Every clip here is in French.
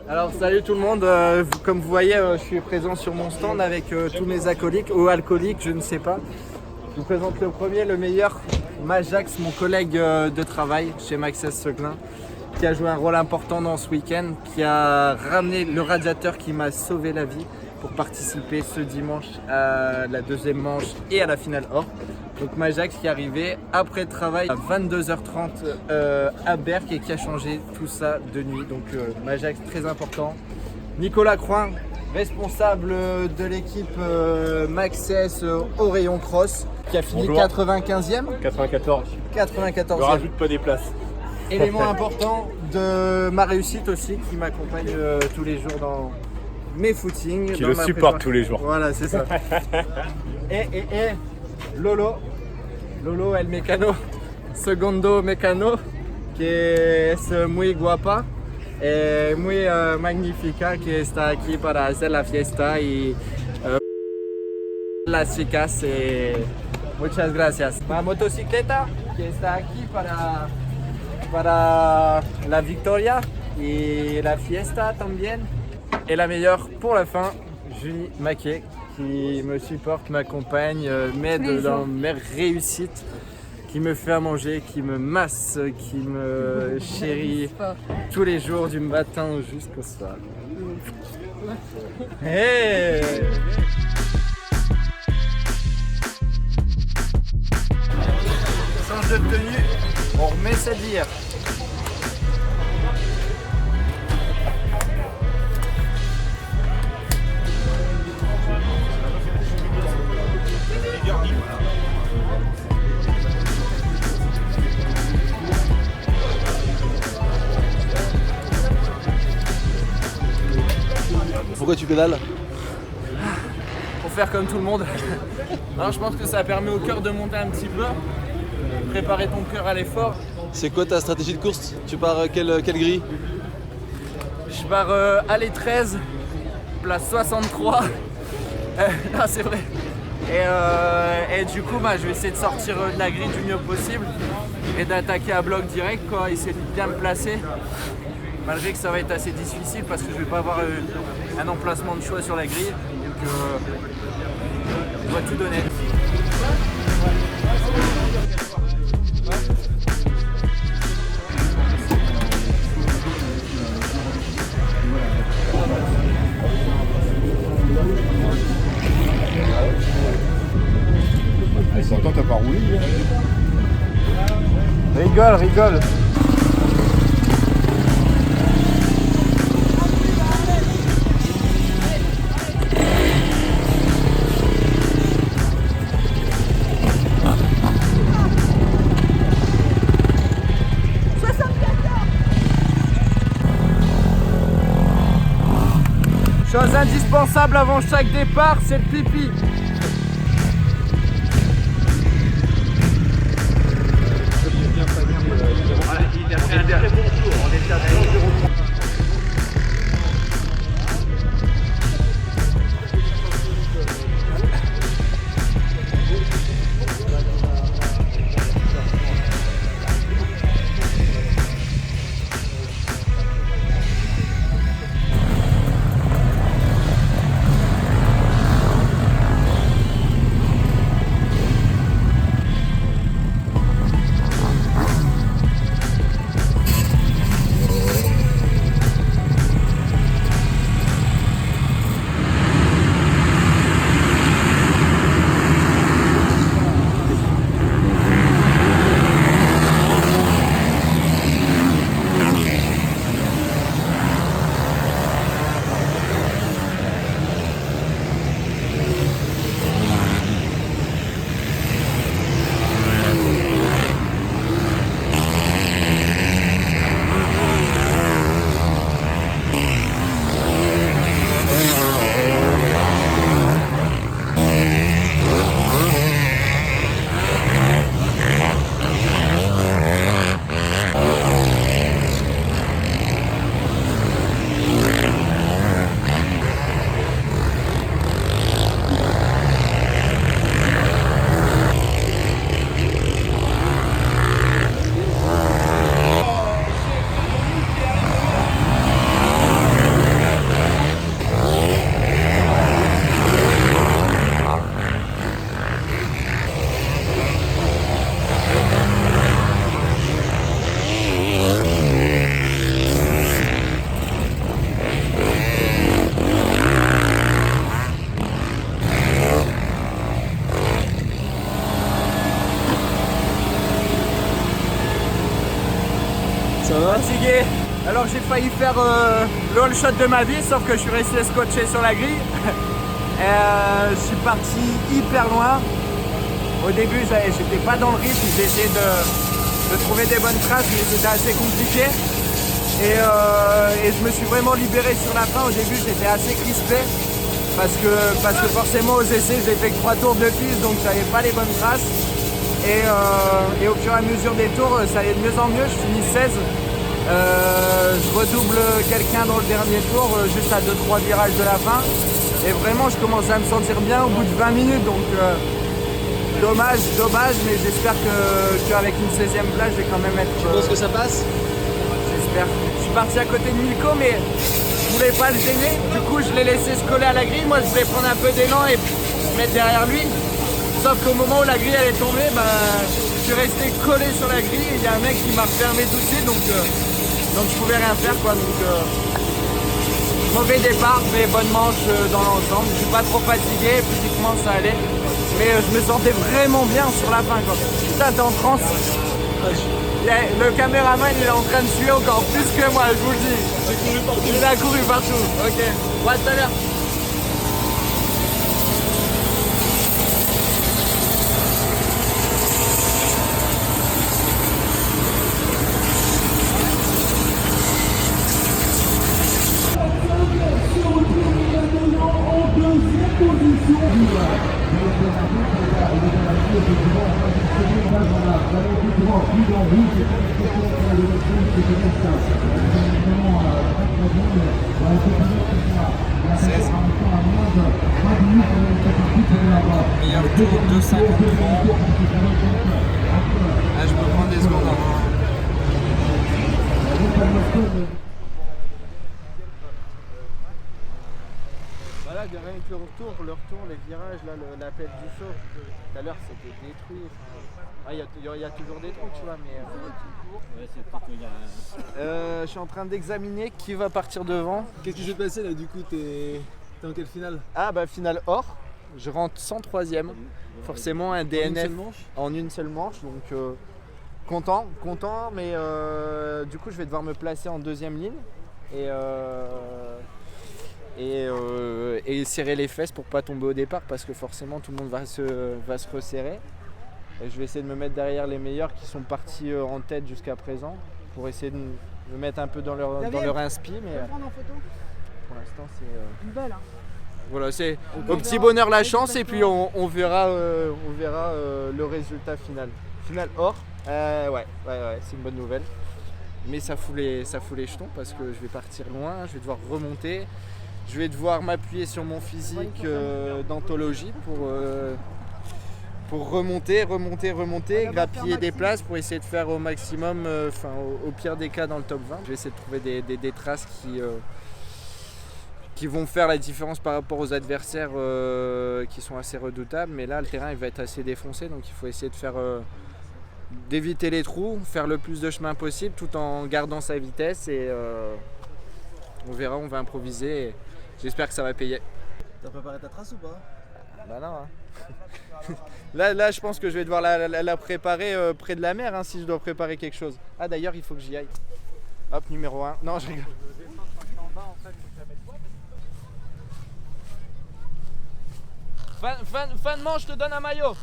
Alors salut tout le monde, comme vous voyez je suis présent sur mon stand avec tous mes acolytes ou alcooliques, je ne sais pas. Je vous présente le premier, le meilleur, Majax, mon collègue de travail chez Maxès Seclin, qui a joué un rôle important dans ce week-end, qui a ramené le radiateur qui m'a sauvé la vie pour participer ce dimanche à la deuxième manche et à la finale or. Donc Majax qui est arrivé après le travail à 22h30 à Berck et qui a changé tout ça de nuit. Donc Majax très important. Nicolas Croin, responsable de l'équipe Maxès au rayon cross, qui a fini 95e. 94. 94e. Ne rajoute pas des places. Élément important de ma réussite aussi, qui m'accompagne tous les jours dans mes footings. Qui le supporte tous les jours. Voilà, c'est ça. et Lolo el mecano, segundo mecano, que es muy guapa, muy magnífica, que está aquí para hacer la fiesta y las chicas. Muchas gracias. Ma motocicleta, que está aquí para la victoria y la fiesta también. Et la meilleure pour la fin, Julie Maquet, qui me supporte, m'accompagne, m'aide dans mes réussites, qui me fait à manger, qui me masse, qui me chérit tous les jours du matin jusqu'au soir. Hey! Change de tenue, on remet sa bière. Pourquoi tu pédales? Pour faire comme tout le monde. Alors, je pense que ça permet au cœur de monter un petit peu, préparer ton cœur à l'effort. C'est quoi ta stratégie de course? Tu pars quelle grille? Je pars allée 13, place 63. Non, c'est vrai. Et du coup, je vais essayer de sortir de la grille du mieux possible et d'attaquer à bloc direct, quoi, essayer de bien me placer. Malgré que ça va être assez difficile parce que je ne vais pas avoir un emplacement de choix sur la grille. Donc je dois tout donner. Attends, t'as pas roulé hier? Rigole. Chose indispensable avant chaque départ, c'est le pipi. Il a fait un très bon tour, on était à 3-0. j'ai failli faire le all shot de ma vie, sauf que je suis resté scotché sur la grille. Je suis parti hyper loin. Au début, j'étais pas dans le rythme, j'ai essayé de trouver des bonnes traces, mais c'était assez compliqué. Et je me suis vraiment libéré sur la fin. Au début, j'étais assez crispé parce que forcément aux essais, j'ai fait que 3 tours de piste, donc j'avais pas les bonnes traces. Et au fur et à mesure des tours, ça allait de mieux en mieux. Je finis 16. Je redouble quelqu'un dans le dernier tour, juste à 2-3 virages de la fin. Et vraiment, je commence à me sentir bien au bout de 20 minutes. Donc dommage, mais j'espère qu'avec une 16e place, je vais quand même être... Tu penses que ça passe? J'espère. Je suis parti à côté de Milko, mais je voulais pas le gêner. Du coup, je l'ai laissé se coller à la grille. Moi, je voulais prendre un peu d'élan et me mettre derrière lui. Sauf qu'au moment où la grille elle est tombée, je suis resté collé sur la grille et il y a un mec qui m'a refermé tout de suite, donc je pouvais rien faire quoi. Donc mauvais départ, mais bonne manche dans l'ensemble. Je suis pas trop fatigué, physiquement ça allait, mais je me sentais vraiment bien sur la fin quoi. Putain, t'es en transe. Le caméraman il est en train de suer encore plus que moi, je vous le dis. Il a couru partout. Ok, à tout à l'heure. Meilleur tour 2,53. Là, je peux prendre des secondes avant. Voilà, de rien que le retour, les virages, là, la pelle du saut. Tout à l'heure, c'était détruit. Il y a toujours des trucs, tu vois, mais... je suis en train d'examiner qui va partir devant. Qu'est-ce qui s'est passé là du coup? T'es en quelle finale? Ah bah finale or. Je rentre 103e. Forcément un DNF en une seule manche. Donc content, mais du coup je vais devoir me placer en deuxième ligne et serrer les fesses pour pas tomber au départ parce que forcément tout le monde va se resserrer. Et je vais essayer de me mettre derrière les meilleurs qui sont partis en tête jusqu'à présent pour essayer de me mettre un peu dans leur inspi. Mais pour l'instant c'est... Une belle, hein. Voilà, c'est au petit bonheur la chance et puis on verra le résultat final. Final or, ouais, c'est une bonne nouvelle. Mais ça fout les jetons parce que je vais partir loin, je vais devoir remonter. Je vais devoir m'appuyer sur mon physique d'anthologie pour remonter, grappiller des places pour essayer de faire au maximum, au pire des cas dans le top 20. Je vais essayer de trouver des traces qui vont faire la différence par rapport aux adversaires qui sont assez redoutables. Mais là, le terrain il va être assez défoncé, donc il faut essayer d'éviter les trous, faire le plus de chemin possible tout en gardant sa vitesse et on verra, on va improviser et j'espère que ça va payer. T'as préparé ta trace ou pas? Bah non, hein. Là, je pense que je vais devoir la préparer près de la mer hein, si je dois préparer quelque chose. Ah d'ailleurs, il faut que j'y aille. Hop, numéro 1. Non, je rigole. Fin de manche, je te donne un maillot.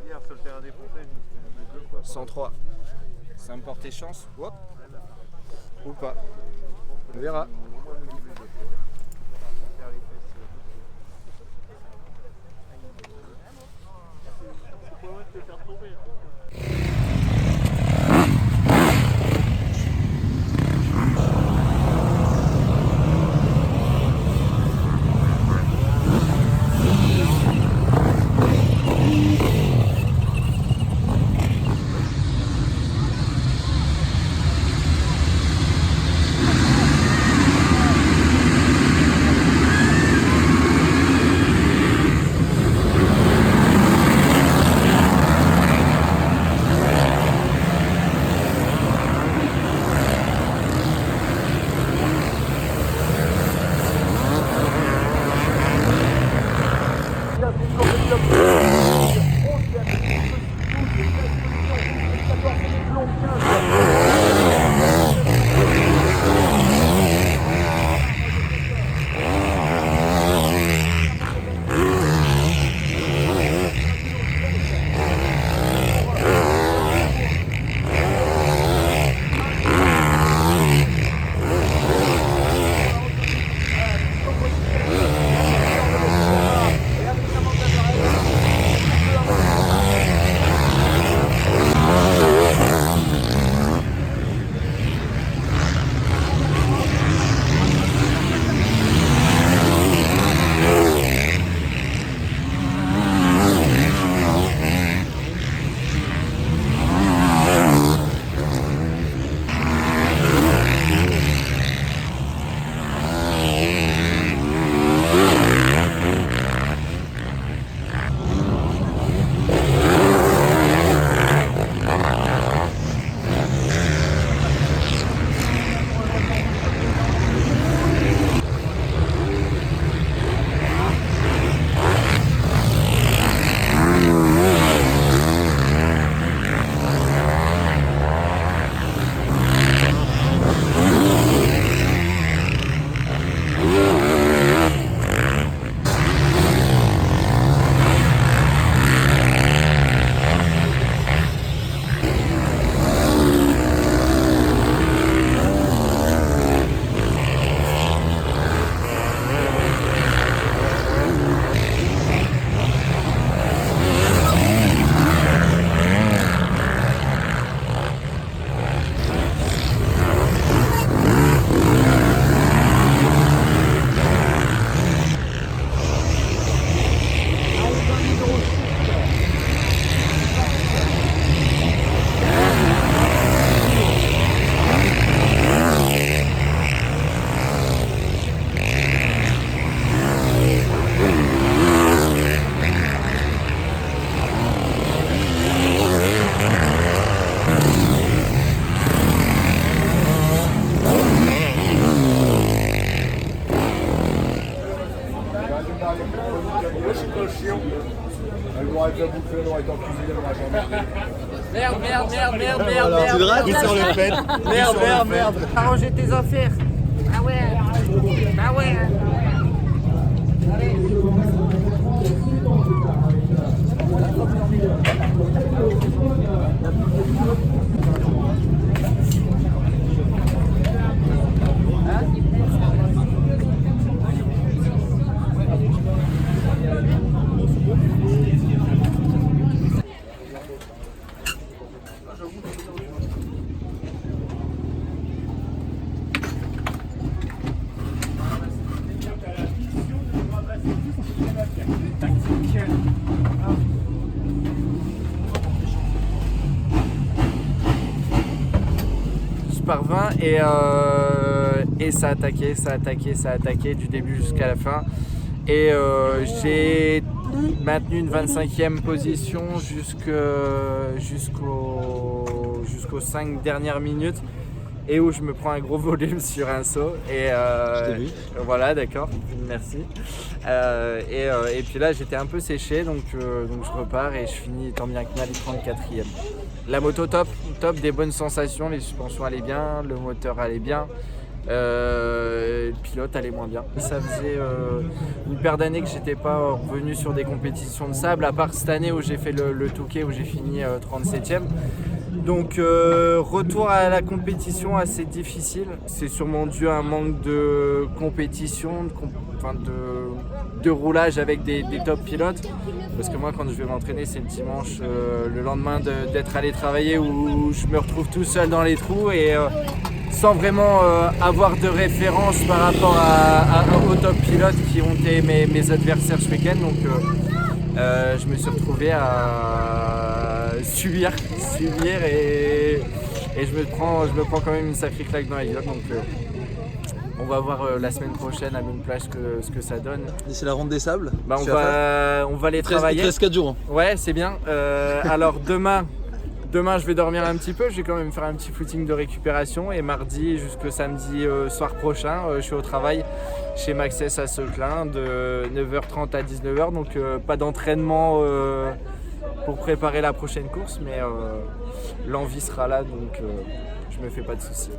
Hier sur le terrain des Fontaines, je me suis 2 fois. 103. Ça me portait chance. Hop. Ou pas. On verra. Merde, merde, merde, merde, merde, Alors, merde. tu grattes merde, sur le fait. Merde, merde, merde. Arrangez tes affaires. Ah ouais. Ah ouais. Par 20 et ça a attaqué du début jusqu'à la fin et j'ai maintenu une 25e position jusqu'aux 5 dernières minutes et où je me prends un gros volume sur un saut et voilà, d'accord, merci. Et puis là j'étais un peu séché donc je repars et je finis tant bien que mal 34e. La moto top, des bonnes sensations, les suspensions allaient bien, le moteur allait bien, le pilote allait moins bien. Ça faisait une paire d'années que j'étais pas revenu sur des compétitions de sable, à part cette année où j'ai fait le Touquet où j'ai fini 37e. Donc retour à la compétition assez difficile. C'est sûrement dû à un manque de compétition, de roulage avec des top pilotes. Parce que moi quand je vais m'entraîner c'est le dimanche, le lendemain d'être allé travailler où je me retrouve tout seul dans les trous et sans vraiment avoir de référence par rapport aux top pilotes qui ont été mes adversaires ce week-end. Donc je me suis retrouvé à subir et je me prends quand même une sacrée claque dans la gueule. Donc on va voir la semaine prochaine à Moon Plage ce que ça donne. Et c'est la ronde des sables. On va les travailler. 13-4 jours. Ouais, c'est bien. Alors demain je vais dormir un petit peu, je vais quand même faire un petit footing de récupération et mardi jusqu'au samedi soir prochain, je suis au travail chez Maxès à Seclin de 9h30 à 19h, donc pas d'entraînement pour préparer la prochaine course, mais l'envie sera là, donc je me fais pas de soucis.